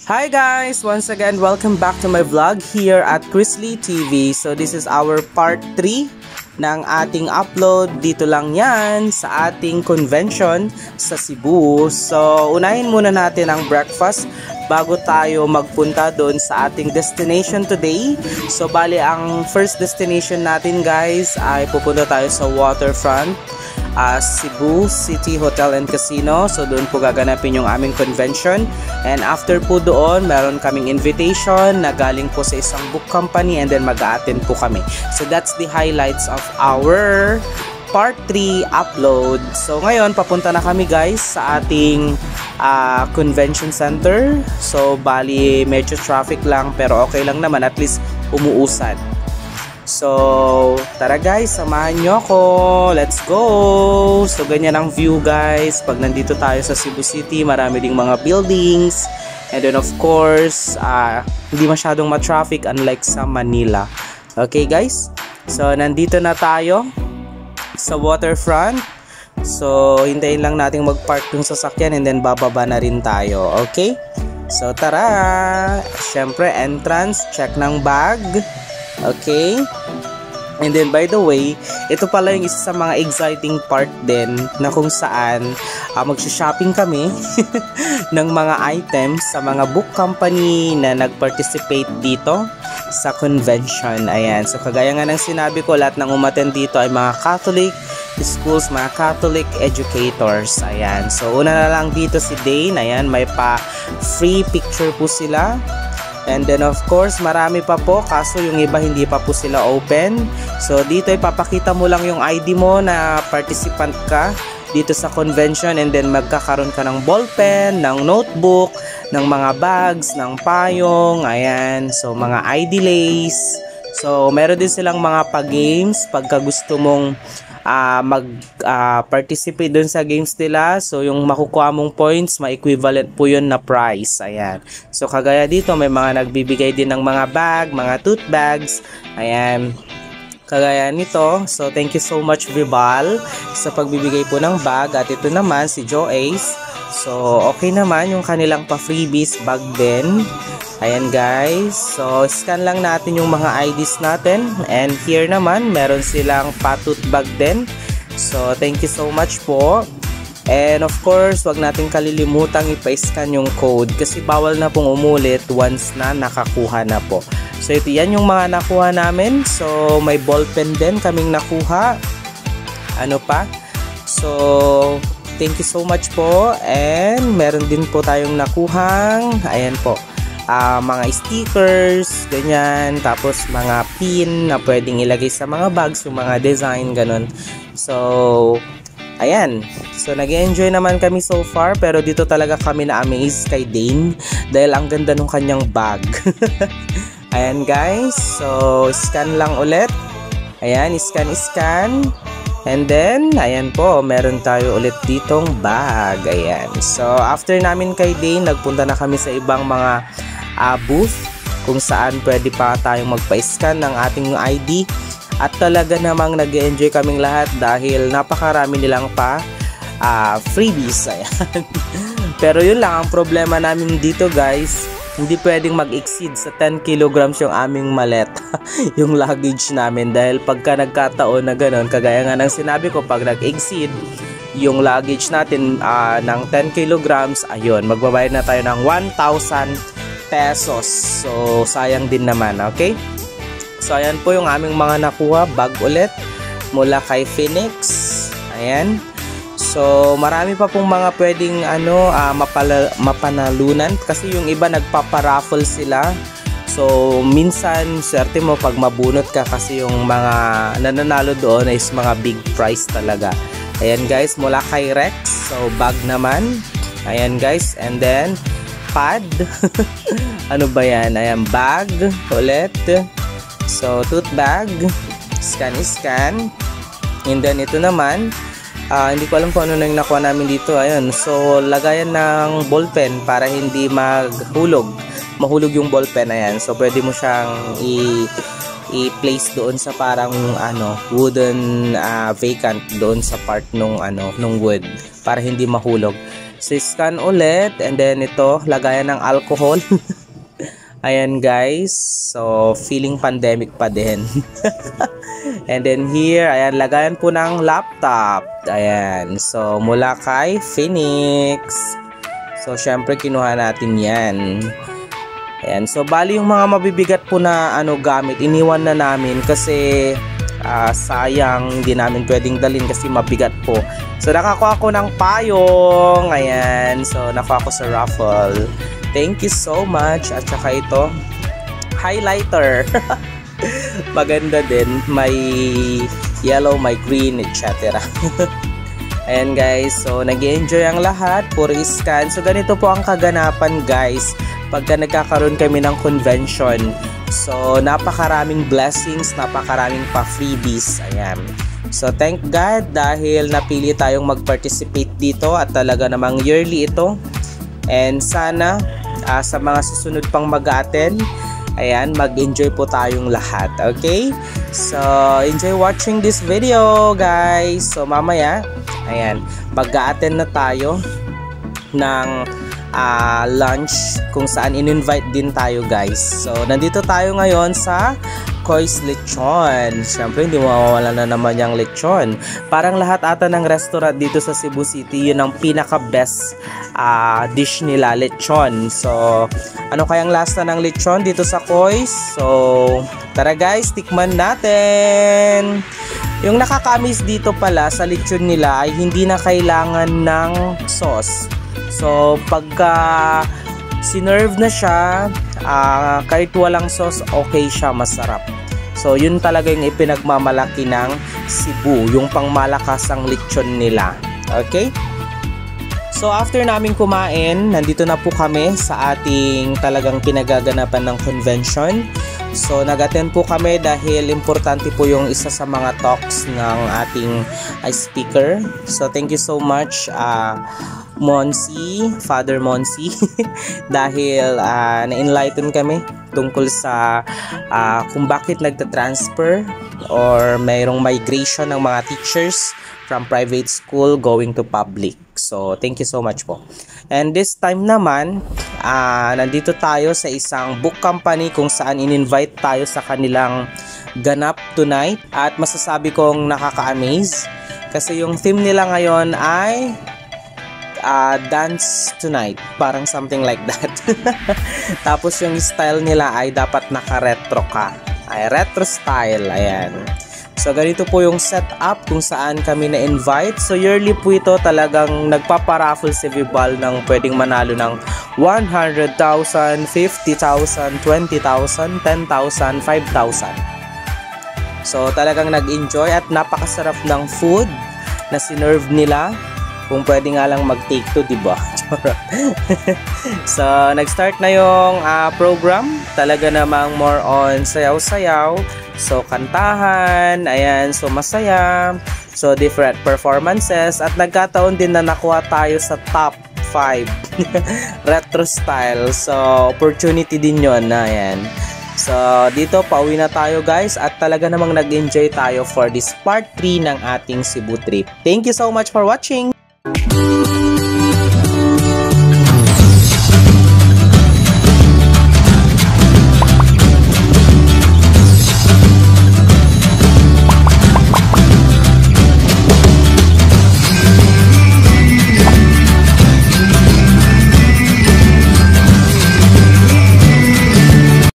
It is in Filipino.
Hi guys! Once again, welcome back to my vlog here at Chrisley TV. So this is our part 3 ng ating upload. Dito lang yan sa ating convention sa Cebu. So unahin muna natin ang breakfast bago tayo magpunta doon sa ating destination today. So bali ang first destination natin guys ay pupunta tayo sa waterfront. Cebu City Hotel and Casino. So doon po gaganapin yung aming convention. And after po doon, meron kaming invitation na galing po sa isang book company and then mag-a-attend po kami. So that's the highlights of our part 3 upload. So ngayon, papunta na kami guys sa ating convention center. So bali medyo traffic lang pero okay lang naman, at least umuusad. So, tara guys, samahan nyo ako. Let's go! So, ganyan ang view guys. Pag nandito tayo sa Cebu City, marami ding mga buildings. And then of course, hindi masyadong ma-traffic unlike sa Manila. Okay guys? So, nandito na tayo sa waterfront. So, hintayin lang natin mag-park yung sasakyan and then bababa na rin tayo. Okay? So, tara! Siyempre, entrance, check ng bag. Okay? And then by the way, ito pala yung isa sa mga exciting part din na kung saan magsha-shopping kami ng mga items sa mga book company na nag-participate dito sa convention. Ayan. So kagaya nga ng sinabi ko, lahat ng umattend dito ay mga Catholic schools, mga Catholic educators. Ayan. So una na lang dito si Dane. Ayan, may pa-free picture po sila. And then of course, marami pa po, kaso yung iba hindi pa po sila open. So dito ipapakita mo lang yung ID mo na participant ka dito sa convention, and then magkakaroon ka ng ballpen, ng notebook, ng mga bags, ng payong, ayan. So mga ID lace. So meron din silang mga pa-games pagka gusto mong participate dun sa games nila. So yung makukuha mong points, ma-equivalent po yun na prize. Ayan. So kagaya dito, may mga nagbibigay din ng mga bag, mga tote bags. Ayan. Kagaya nito. So thank you so much Vibal sa pagbibigay po ng bag. At ito naman si Joe Ace. So okay naman yung kanilang pa-freebies bag din. Ayan guys, so scan lang natin yung mga IDs natin, and here naman meron silang pa-tote bag din. So thank you so much po. And of course, wag natin kalilimutang ipa-scan yung code kasi bawal na pong umulit once na nakakuha na po. So ito yan yung mga nakuha namin. So may ballpen din kaming nakuha. Ano pa? So thank you so much po, and meron din po tayong nakuhang, ayan po, mga stickers, ganyan, tapos mga pin na pwedeng ilagay sa mga bags, yung mga design, ganun. So, ayan. So, nag-enjoy naman kami so far, pero dito talaga kami na-amaze kay Dane dahil ang ganda nung kanyang bag. Ayan guys, so scan lang ulit. Ayan, scan. And then, ayan po, meron tayo ulit ditong bag. Ayan. So, after namin kay Dane, nagpunta na kami sa ibang mga booth kung saan pwede pa tayong magpa-scan ng ating ID, at talaga namang nag-enjoy kaming lahat dahil napakarami nilang pa freebies. Ayan. Pero yun lang ang problema namin dito guys, hindi pwedeng mag-exceed sa 10 kilograms yung aming maleta yung luggage namin, dahil pagka nagkataon na gano'n, kagaya nga ng sinabi ko, pag nag-exceed yung luggage natin ng 10 kilograms, ayun, magbabayad na tayo ng 1,000 pesos. So, sayang din naman, okay? So, ayan po yung aming mga nakuha. Bag ulit mula kay Phoenix. Ayan. So, marami pa pong mga pwedeng mapanalunan kasi yung iba nagpaparaffle sila. So, minsan, swerte mo pag mabunot ka kasi yung mga nananalo doon is mga big prize talaga. Ayan guys, mula kay Rex. So, bag naman. Ayan guys. And then, pad. Ano ba yan? Ayan, bag ulit. So, tote bag. Scan. And then, ito naman, hindi ko alam kung ano na yung nakuha namin dito. Ayun. So, lagayan ng ballpen para hindi mahulog yung ballpen. Ayan. So, pwede mo siyang i-place doon sa parang wooden vacant doon sa part nung wood para hindi mahulog. So scan ulit, and then ito lagayan ng alcohol. Ayan guys, so feeling pandemic pa din. And then here, ayan, lagayan po ng laptop. Ayan, so mula kay Phoenix. So syempre kinuha natin yan. Ayan, so bali yung mga mabibigat po na gamit, iniwan na namin kasi sayang, hindi namin pwedeng dalhin kasi mabigat po. So nakakuha ko ng payong. Ayan, so nakuha ko sa raffle. Thank you so much. At saka ito, highlighter. Maganda din, may yellow, may green, etc. Ayan guys, so nag-enjoy ang lahat, puro scan. So ganito po ang kaganapan guys pagka nagkakaroon kami ng convention. So napakaraming blessings, napakaraming pa freebies. Ayan. So thank God dahil napili tayong mag-participate dito at talaga namang yearly ito. And sana sa mga susunod pang mag-attend, ayan, mag-enjoy po tayong lahat. Okay? So enjoy watching this video guys. So mamaya, ayan, mag-attend na tayo ng lunch kung saan in-invite din tayo guys. So nandito tayo ngayon sa Koi's Lechon. Siyempre hindi mawawala na naman yung lechon. Parang lahat ata ng restaurant dito sa Cebu City, yun ang pinaka best dish nila, lechon. So ano kayang lasa ng lechon dito sa Koi's? So tara guys, tikman natin. Yung nakakamiss dito pala sa lechon nila ay hindi na kailangan ng sauce. So pagka sinerve na siya, kahit walang sauce, okay siya, masarap. So yun talaga yung ipinagmamalaki ng Cebu, yung pangmalakasang lechon nila. Okay? So after namin kumain, nandito na po kami sa ating talagang pinagaganapan ng convention. So nag-attend po kami dahil importante po yung isa sa mga talks ng ating speaker. So thank you so much Monsi, Father Monsi dahil na-enlighten kami tungkol sa kung bakit nagta-transfer or mayroong migration ng mga teachers from private school going to public. So thank you so much po. And this time naman, nandito tayo sa isang book company kung saan in-invite tayo sa kanilang ganap tonight. At masasabi kong nakaka-amaze kasi yung theme nila ngayon ay dance tonight, parang something like that. Tapos yung style nila ay dapat naka-retro ka, ay retro style. Ayan, so ganito po yung setup kung saan kami na-invite. So yearly po ito, talagang nagpaparaffle si Vibal ng pwedeng manalo ng 100,000, 50,000, 20,000, 10,000, 5,000. So talagang nag-enjoy at napakasarap ng food na sinerve nila. Kung pwede nga lang mag-take to, diba? So, nag-start na yung program. Talaga namang more on sayaw-sayaw. So, kantahan. Ayan, so masaya. So, different performances. At nagkataon din na nakuha tayo sa top 5. Retro style. So, opportunity din yun. Ayan. So, dito, pauwi na tayo guys. At talaga namang nag-enjoy tayo for this part 3 ng ating Cebu trip. Thank you so much for watching!